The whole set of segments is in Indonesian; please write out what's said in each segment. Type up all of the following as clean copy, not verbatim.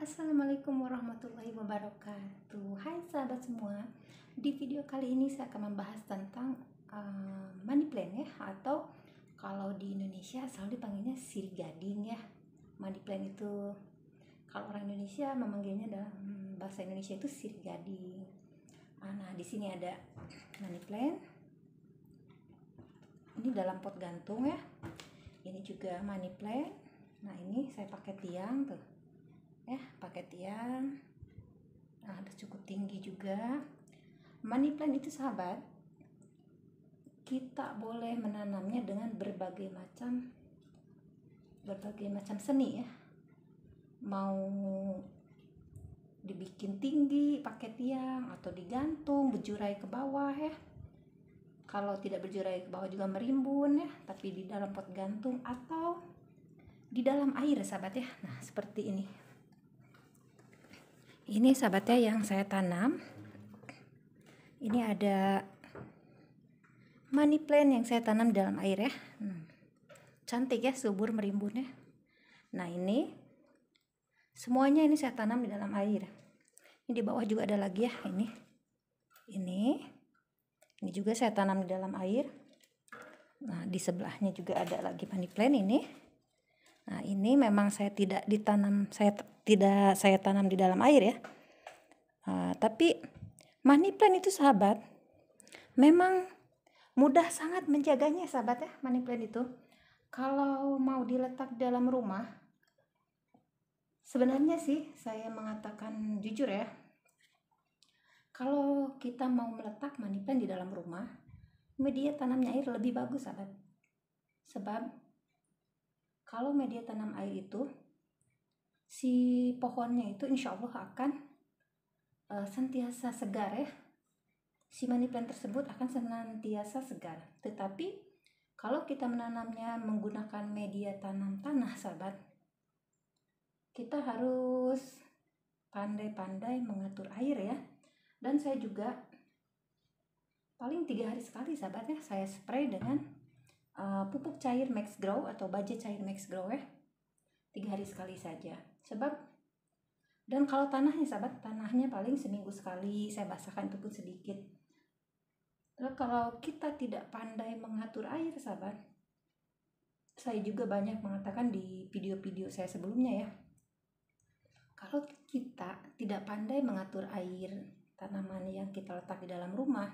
Assalamualaikum warahmatullahi wabarakatuh. Hai sahabat semua. Di video kali ini saya akan membahas tentang money plant ya, atau kalau di Indonesia selalu dipanggilnya sirih gading ya. Money plant itu kalau orang Indonesia memanggilnya dalam bahasa Indonesia itu sirih gading. Nah, di sini ada money plant. Ini dalam pot gantung ya. Ini juga money plant. Nah, ini saya pakai tiang tuh. Ya, pakai tiang. Nah, ada cukup tinggi juga. Money plant itu sahabat, kita boleh menanamnya dengan berbagai macam seni ya. Mau dibikin tinggi pakai tiang atau digantung berjurai ke bawah ya. Kalau tidak berjurai ke bawah juga merimbun ya, tapi di dalam pot gantung atau di dalam air sahabat ya. Nah, seperti ini. Ini sahabatnya yang saya tanam. Ini ada money plant yang saya tanam di dalam air ya. Cantik ya, subur merimbun ya. Nah, ini semuanya ini saya tanam di dalam air. Ini di bawah juga ada lagi ya, ini juga saya tanam di dalam air. Nah, di sebelahnya juga ada lagi money plant ini. Nah, ini memang saya tanam di dalam air ya. Tapi money plant itu sahabat, memang mudah sangat menjaganya sahabat ya. Money plant itu kalau mau diletak di dalam rumah, sebenarnya sih saya mengatakan jujur ya, kalau kita mau meletak money plant di dalam rumah, media tanamnya air lebih bagus sahabat. Sebab kalau media tanam air itu, si pohonnya itu insya Allah akan sentiasa segar ya. Si money plant tersebut akan senantiasa segar. Tetapi kalau kita menanamnya menggunakan media tanam tanah sahabat, kita harus pandai-pandai mengatur air ya. Dan saya juga paling 3 hari sekali sahabat ya, saya spray dengan pupuk cair Max Grow atau baja cair Max Grow ya. 3 hari sekali saja. Sebab, dan kalau tanahnya sahabat, tanahnya paling seminggu sekali saya basahkan, itu pun sedikit. Lalu kalau kita tidak pandai mengatur air sahabat, saya juga banyak mengatakan di video-video saya sebelumnya ya, kalau kita tidak pandai mengatur air tanaman yang kita letak di dalam rumah,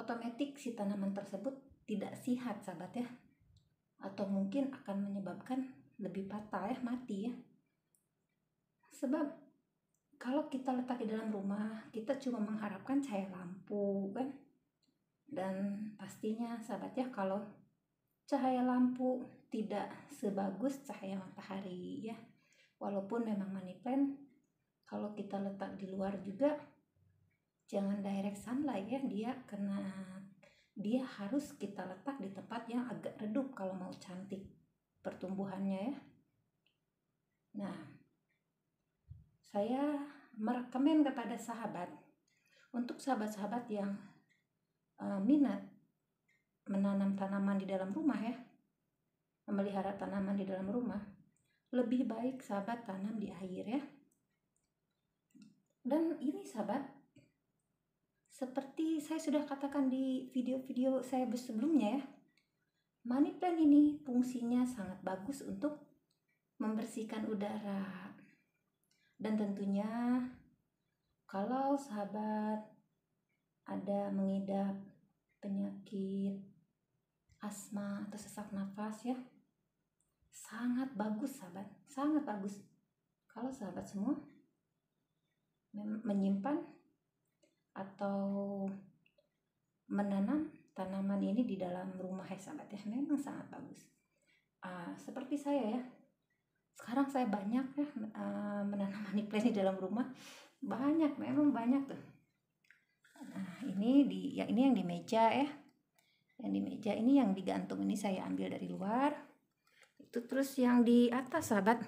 otomatis si tanaman tersebut tidak sehat sahabat ya, atau mungkin akan menyebabkan lebih patah ya, mati ya. Sebab kalau kita letak di dalam rumah, kita cuma mengharapkan cahaya lampu kan. Dan pastinya sahabat ya, kalau cahaya lampu tidak sebagus cahaya matahari ya. Walaupun memang money plant kalau kita letak di luar juga jangan direct sunlight ya dia, karena dia harus kita letak di tempat yang agak redup kalau mau cantik pertumbuhannya ya. Nah, saya merekomen kepada sahabat, untuk sahabat-sahabat yang minat menanam tanaman di dalam rumah ya, memelihara tanaman di dalam rumah, lebih baik sahabat tanam di air ya. Dan ini sahabat, seperti saya sudah katakan di video-video saya sebelumnya ya, money plant ini fungsinya sangat bagus untuk membersihkan udara. Dan tentunya kalau sahabat ada mengidap penyakit asma atau sesak nafas ya, sangat bagus sahabat, sangat bagus kalau sahabat semua menyimpan atau menanam tanaman ini di dalam rumah ya sahabat ya, memang sangat bagus. Seperti saya ya, sekarang saya banyak ya menanam money plant di dalam rumah, memang banyak tuh. Nah, ini yang di meja ya, yang di meja ini yang digantung ini saya ambil dari luar. Itu terus yang di atas sahabat,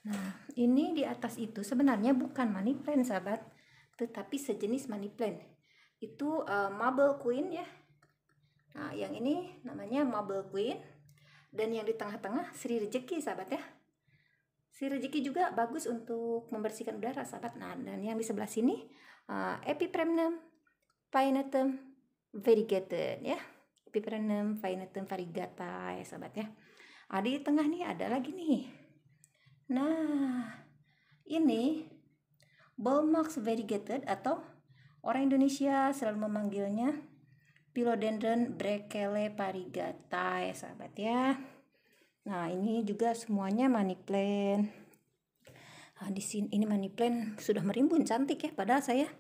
nah ini di atas itu sebenarnya bukan money plant sahabat, tetapi sejenis money plant. Itu marble queen ya. Nah, yang ini namanya marble queen, dan yang di tengah-tengah Sri Rezeki sahabat ya. Si rezeki juga bagus untuk membersihkan udara sahabat. Nah, dan yang di sebelah sini Epipremnum Paenatum Variegata ya. Epipremnum Paenatum Variegata ya sahabat ya. Di tengah nih ada lagi nih. Nah, ini Bulmox variegated atau orang Indonesia selalu memanggilnya Philodendron Brachialepariegata ya sahabat ya. Nah, ini juga semuanya money plant. Di sini ini money plant sudah merimbun cantik ya, padahal saya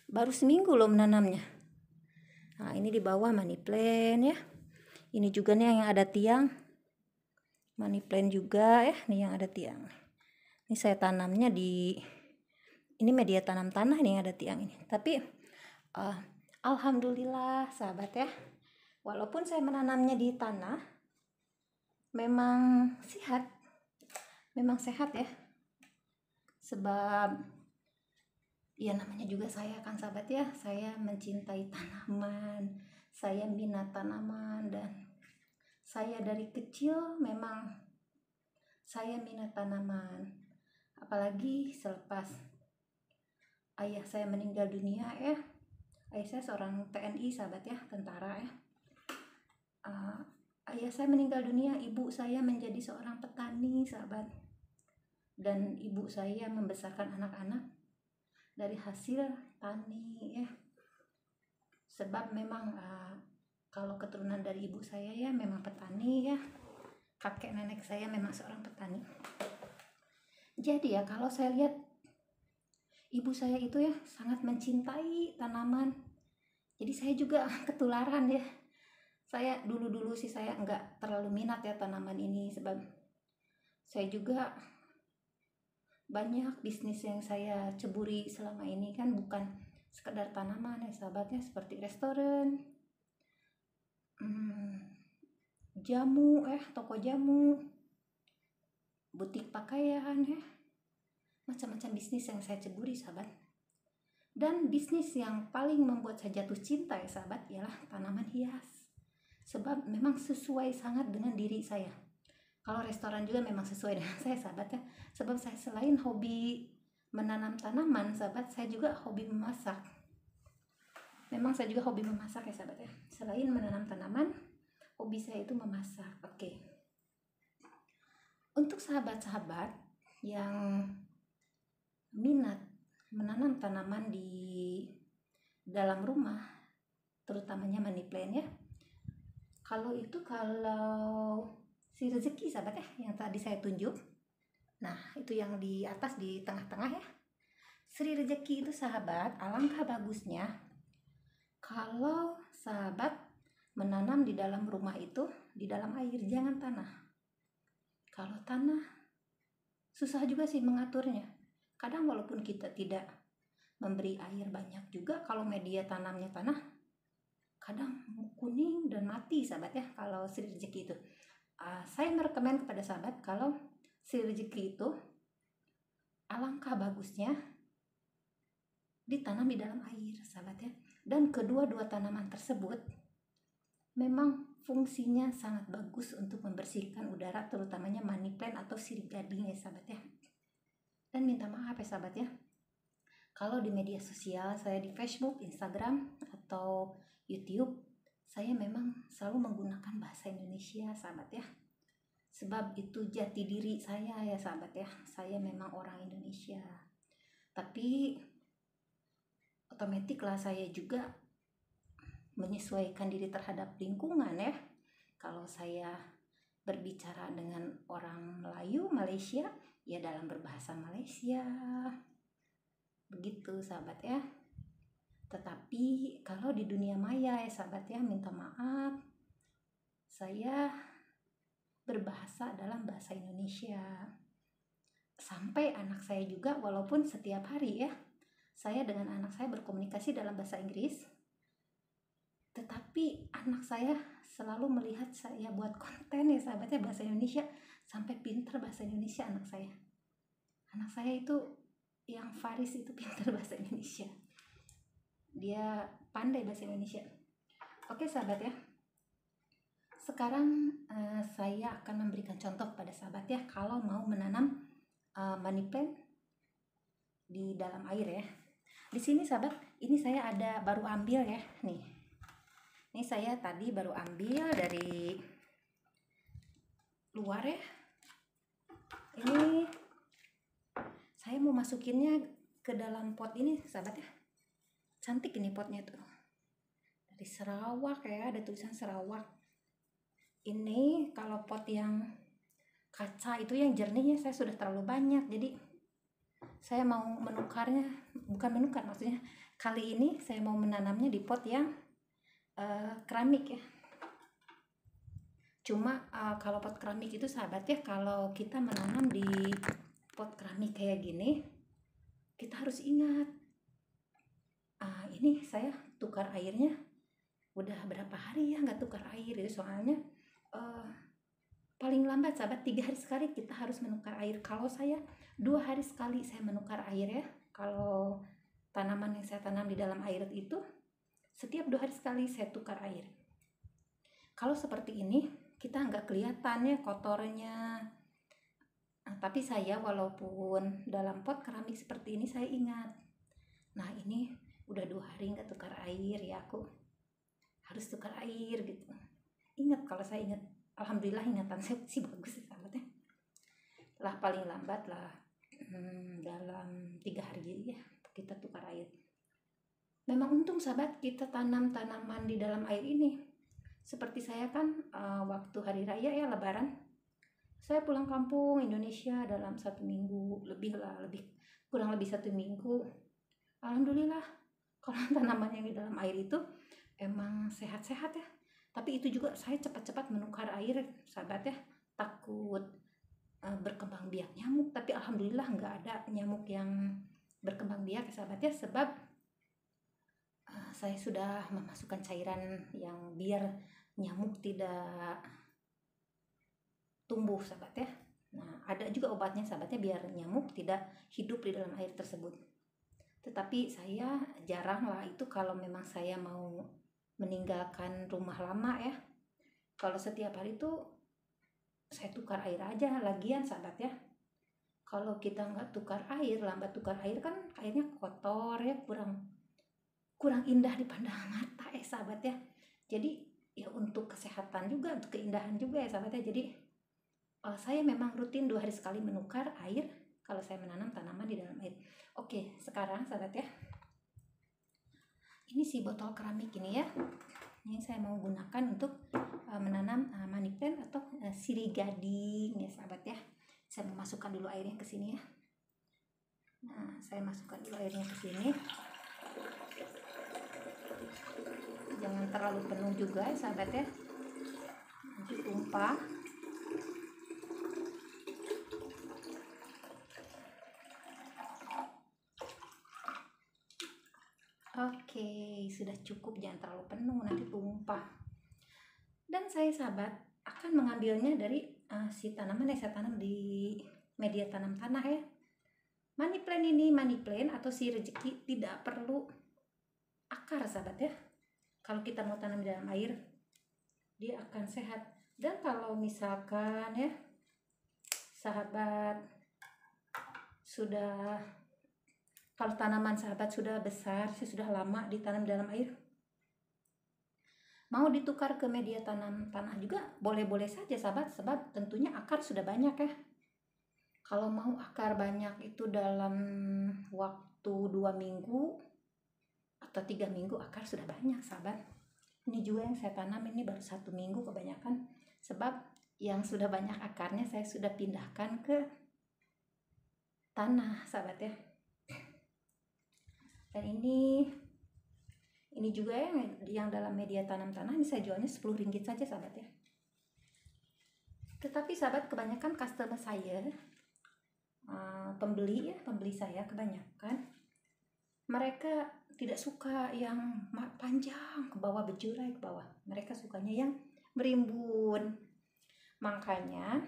baru seminggu loh menanamnya. Nah, ini di bawah money plant ya. Ini juga nih yang ada tiang. Money plant juga ya, nih yang ada tiang. Ini saya tanamnya di ini media tanam tanah nih yang ada tiang ini. Tapi alhamdulillah sahabat ya. Walaupun saya menanamnya di tanah, memang sehat ya, sebab ya namanya juga saya kan sahabat ya, saya mencintai tanaman, saya minat tanaman, dan saya dari kecil memang saya minat tanaman, apalagi selepas ayah saya meninggal dunia ya. Ayah saya seorang TNI sahabat ya, tentara ya. Ayah saya meninggal dunia, ibu saya menjadi seorang petani sahabat, dan ibu saya membesarkan anak-anak dari hasil tani ya. Sebab memang kalau keturunan dari ibu saya ya memang petani ya, kakek nenek saya memang seorang petani. Jadi ya kalau saya lihat ibu saya itu ya sangat mencintai tanaman, jadi saya juga ketularan ya. Saya dulu sih saya nggak terlalu minat ya tanaman ini, sebab saya juga banyak bisnis yang saya ceburi selama ini kan bukan sekedar tanaman ya sahabatnya, seperti restoran, jamu toko jamu, butik pakaian ya, macam-macam bisnis yang saya ceburi sahabat. Dan bisnis yang paling membuat saya jatuh cinta ya sahabat ialah tanaman hias, sebab memang sesuai sangat dengan diri saya. Kalau restoran juga memang sesuai dengan saya sahabat ya, sebab saya selain hobi menanam tanaman sahabat, saya juga hobi memasak. Memang saya juga hobi memasak ya sahabat ya, selain menanam tanaman, hobi saya itu memasak. Oke. Untuk sahabat-sahabat yang minat menanam tanaman di dalam rumah, terutamanya money plant ya, kalau si rezeki sahabat ya, yang tadi saya tunjuk, nah itu yang di atas di tengah-tengah ya, Sri rezeki itu sahabat, alangkah bagusnya kalau sahabat menanam di dalam rumah itu di dalam air, jangan tanah. Kalau tanah susah juga sih mengaturnya, kadang walaupun kita tidak memberi air banyak juga, kalau media tanamnya tanah kadang kuning dan mati sahabat ya. Kalau Sri rezeki itu saya merekomend kepada sahabat, kalau Sri rezeki itu alangkah bagusnya ditanam di dalam air sahabat ya. Dan kedua-dua tanaman tersebut memang fungsinya sangat bagus untuk membersihkan udara, terutamanya money plant atau sirih gading ya sahabat ya. Dan minta maaf ya sahabat ya, kalau di media sosial saya di Facebook, Instagram atau YouTube, saya memang selalu menggunakan bahasa Indonesia sahabat ya, sebab itu jati diri saya ya sahabat ya, saya memang orang Indonesia. Tapi otomatis lah saya juga menyesuaikan diri terhadap lingkungan ya. Kalau saya berbicara dengan orang Melayu Malaysia ya dalam berbahasa Malaysia, begitu sahabat ya. Tetapi kalau di dunia maya ya sahabat ya, minta maaf, saya berbahasa dalam bahasa Indonesia. Sampai anak saya juga, walaupun setiap hari ya saya dengan anak saya berkomunikasi dalam bahasa Inggris, tetapi anak saya selalu melihat saya buat konten ya sahabatnya bahasa Indonesia, sampai pintar bahasa Indonesia anak saya. Anak saya itu yang Faris itu pintar bahasa Indonesia, dia pandai bahasa Indonesia. Oke sahabat ya, sekarang saya akan memberikan contoh kepada sahabat ya, kalau mau menanam money plant di dalam air ya. Di sini sahabat, ini saya ada baru ambil ya, nih. Ini saya tadi baru ambil dari luar ya. Ini saya mau masukinnya ke dalam pot ini sahabat ya. Cantik ini potnya tuh. Dari Sarawak ya, ada tulisan Sarawak. Ini kalau pot yang kaca itu yang jernihnya saya sudah terlalu banyak, jadi saya mau menukarnya, bukan menukar maksudnya, kali ini saya mau menanamnya di pot yang keramik ya. Cuma kalau pot keramik itu sahabat ya, kalau kita menanam di pot keramik kayak gini, kita harus ingat, ini saya tukar airnya udah berapa hari ya nggak tukar air ya, soalnya paling lambat sahabat 3 hari sekali kita harus menukar air. Kalau saya 2 hari sekali saya menukar air ya. Kalau tanaman yang saya tanam di dalam air itu setiap 2 hari sekali saya tukar air. Kalau seperti ini kita nggak kelihatan ya kotornya. Tapi saya walaupun dalam pot keramik seperti ini saya ingat, nah ini udah 2 hari nggak tukar air ya, aku harus tukar air gitu. Ingat, kalau saya ingat, alhamdulillah ingatan saya sih bagus ya sahabat ya. Lah paling lambat lah dalam 3 hari ya kita tukar air. Memang untung sahabat kita tanam tanaman di dalam air ini. Seperti saya kan waktu hari raya ya lebaran, saya pulang kampung Indonesia dalam 1 minggu lebih lah, kurang lebih 1 minggu. Alhamdulillah kalau tanaman yang di dalam air itu emang sehat-sehat ya. Tapi itu juga saya cepat-cepat menukar air sahabat ya, takut berkembang biak nyamuk. Tapi alhamdulillah nggak ada nyamuk yang berkembang biak sahabat ya, sebab saya sudah memasukkan cairan yang biar nyamuk tidak tumbuh sahabat ya. Nah ada juga obatnya sahabatnya biar nyamuk tidak hidup di dalam air tersebut. Tetapi saya jarang lah itu kalau memang saya mau meninggalkan rumah lama ya. Kalau setiap hari itu saya tukar air aja. Lagian sahabat ya, kalau kita nggak tukar air, lambat tukar air kan airnya kotor ya, kurang indah dipandang mata ya sahabat ya. Jadi ya untuk kesehatan juga, untuk keindahan juga ya sahabat ya. Jadi saya memang rutin 2 hari sekali menukar air kalau saya menanam tanaman di dalam air. Oke, sekarang sahabat ya, ini si botol keramik ini ya, ini saya mau gunakan untuk menanam money plant atau sirih gading ya sahabat ya. Saya mau masukkan dulu airnya ke sini ya. Nah saya masukkan dulu airnya ke sini, jangan terlalu penuh juga ya sahabat ya, nanti tumpah. Oke, sudah cukup, jangan terlalu penuh nanti tumpah. Dan saya sahabat akan mengambilnya dari si tanaman yang saya tanam di media tanam tanah ya. Money plant ini, money plant atau si rezeki tidak perlu akar sahabat ya. Kalau kita mau tanam di dalam air, dia akan sehat. Dan kalau misalkan ya sahabat sudah, kalau tanaman sahabat sudah besar, sudah lama ditanam di dalam air, mau ditukar ke media tanam tanah juga boleh-boleh saja sahabat, sebab tentunya akar sudah banyak ya. Kalau mau akar banyak itu dalam waktu 2 minggu atau 3 minggu akar sudah banyak sahabat. Ini juga yang saya tanam ini baru 1 minggu kebanyakan, sebab yang sudah banyak akarnya saya sudah pindahkan ke tanah sahabat ya. Dan ini juga yang dalam media tanam tanah ini saya jualnya 10 ringgit saja sahabat ya. Tetapi sahabat kebanyakan customer saya, pembeli saya kebanyakan mereka tidak suka yang panjang ke bawah, berjurai ke bawah. Mereka sukanya yang berimbun. Makanya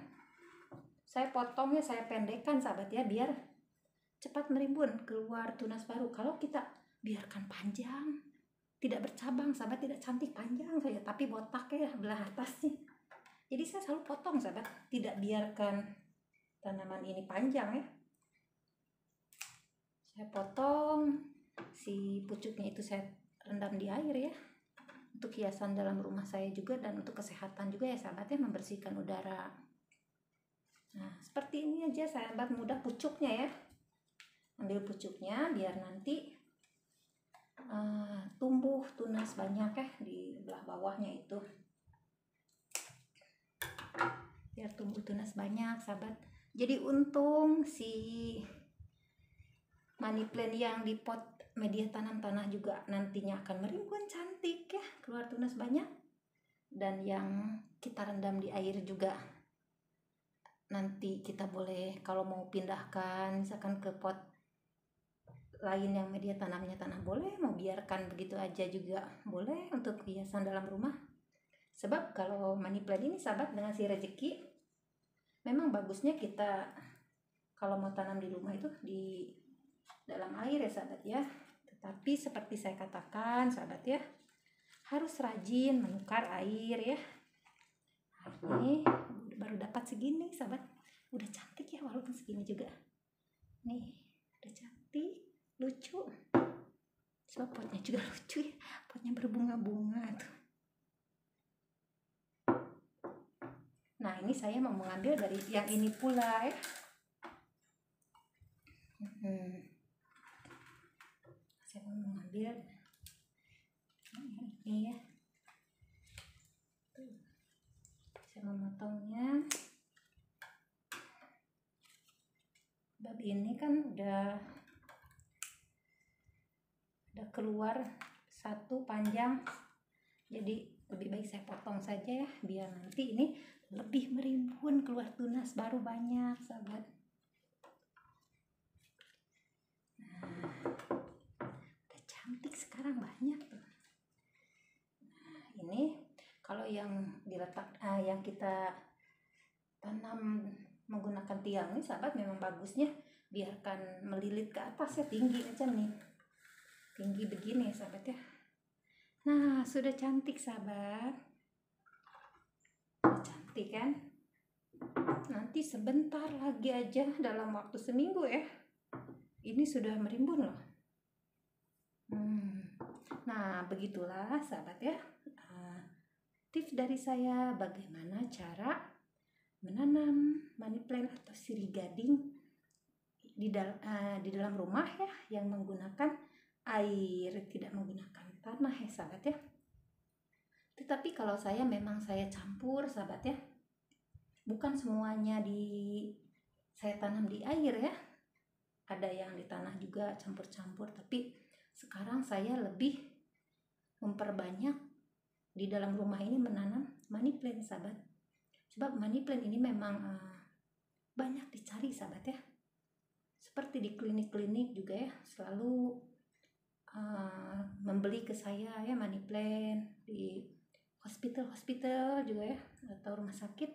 saya potongnya, saya pendekkan sahabat ya, biar cepat merimbun, keluar tunas baru. Kalau kita biarkan panjang, tidak bercabang sahabat, tidak cantik, panjang saja tapi botak ya belah atasnya. Jadi saya selalu potong sahabat, tidak biarkan tanaman ini panjang ya. Saya potong, si pucuknya itu saya rendam di air ya, untuk hiasan dalam rumah saya juga dan untuk kesehatan juga ya sahabat ya, membersihkan udara. Nah seperti ini aja sahabat mudah pucuknya ya. Ambil pucuknya biar nanti tumbuh tunas banyak ya di belah bawahnya itu, biar tumbuh tunas banyak sahabat. Jadi untung si money plant yang di pot media tanam tanah juga nantinya akan merimbun cantik ya, keluar tunas banyak. Dan yang kita rendam di air juga nanti kita boleh kalau mau pindahkan misalkan ke pot lain yang media tanamnya tanah, boleh, mau biarkan begitu aja juga boleh untuk hiasan dalam rumah. Sebab kalau money plant ini sahabat dengan si rezeki, memang bagusnya kita kalau mau tanam di rumah itu di dalam air ya sahabat ya. Tetapi seperti saya katakan sahabat ya, harus rajin menukar air ya. Nah, ini baru dapat segini sahabat, udah cantik ya walaupun segini juga. Nih udah cantik, lucu. Sebab potnya juga lucu ya, potnya berbunga-bunga tuh. Nah ini saya mau mengambil dari yang ini pula ya. Saya mau mengambil ini ya. Saya memotongnya. Bab ini kan udah keluar satu panjang, jadi lebih baik saya potong saja ya, biar nanti ini lebih merimbun, keluar tunas baru banyak sahabat. Nah udah cantik sekarang banyak tuh. Nah ini kalau yang diletak yang kita tanam menggunakan tiang ini sahabat, memang bagusnya biarkan melilit ke atas ya, tinggi macam nih, tinggi begini sahabat ya. Nah sudah cantik sahabat, cantik kan. Nanti sebentar lagi aja, dalam waktu seminggu ya, ini sudah merimbun loh. Nah begitulah sahabat ya, tips dari saya bagaimana cara menanam money plant atau sirih gading di dalam rumah ya, yang menggunakan air, tidak menggunakan tanah ya sahabat ya. Tetapi kalau saya memang saya campur sahabat ya, bukan semuanya saya tanam di air ya, ada yang di tanah juga campur-campur. Tapi sekarang saya lebih memperbanyak di dalam rumah ini menanam money plant sahabat. Sebab money plant ini memang banyak dicari sahabat ya. Seperti di klinik-klinik juga ya, selalu membeli ke saya ya money plant, di hospital juga ya, atau rumah sakit,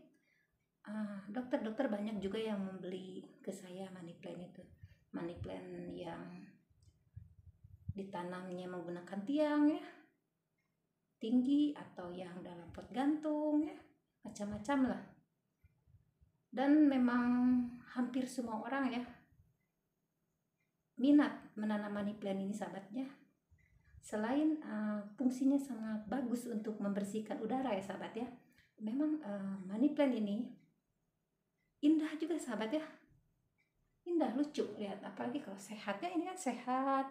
dokter-dokter banyak juga yang membeli ke saya money plant itu. Money plant yang ditanamnya menggunakan tiang ya, tinggi, atau yang dalam pot gantung ya, macam-macam lah. Dan memang hampir semua orang ya minat menanam money plant ini sahabatnya. Selain fungsinya sangat bagus untuk membersihkan udara ya sahabat ya, memang money plant ini indah juga sahabat ya, indah, lucu lihat, apalagi kalau sehatnya. Ini kan sehat,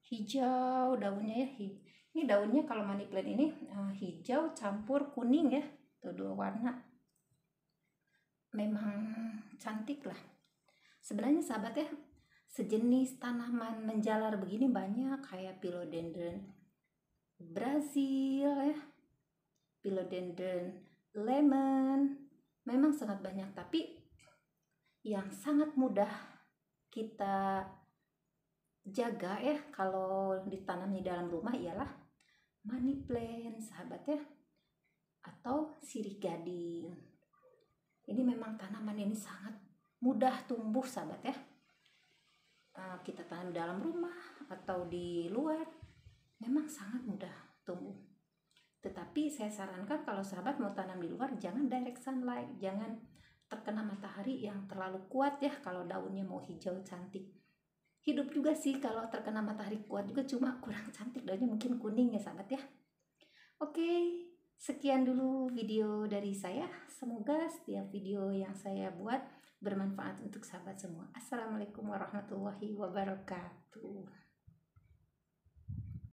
hijau daunnya ya. Ini daunnya kalau money plant ini hijau campur kuning ya, tuh dua warna, memang cantik lah. Sebenarnya sahabat ya, sejenis tanaman menjalar begini banyak, kayak philodendron Brazil ya, philodendron lemon, memang sangat banyak. Tapi yang sangat mudah kita jaga ya kalau ditanam di dalam rumah ialah money plant sahabat ya, atau sirih gading. Ini memang tanaman ini sangat mudah tumbuh sahabat ya. Kita tanam dalam rumah atau di luar, memang sangat mudah tumbuh. Tetapi saya sarankan kalau sahabat mau tanam di luar, jangan direct sunlight, jangan terkena matahari yang terlalu kuat ya, kalau daunnya mau hijau cantik. hidup juga sih kalau terkena matahari kuat juga, cuma kurang cantik daunnya, mungkin kuning ya sahabat ya. Oke, sekian dulu video dari saya. Semoga setiap video yang saya buat bermanfaat untuk sahabat semua. Assalamualaikum warahmatullahi wabarakatuh.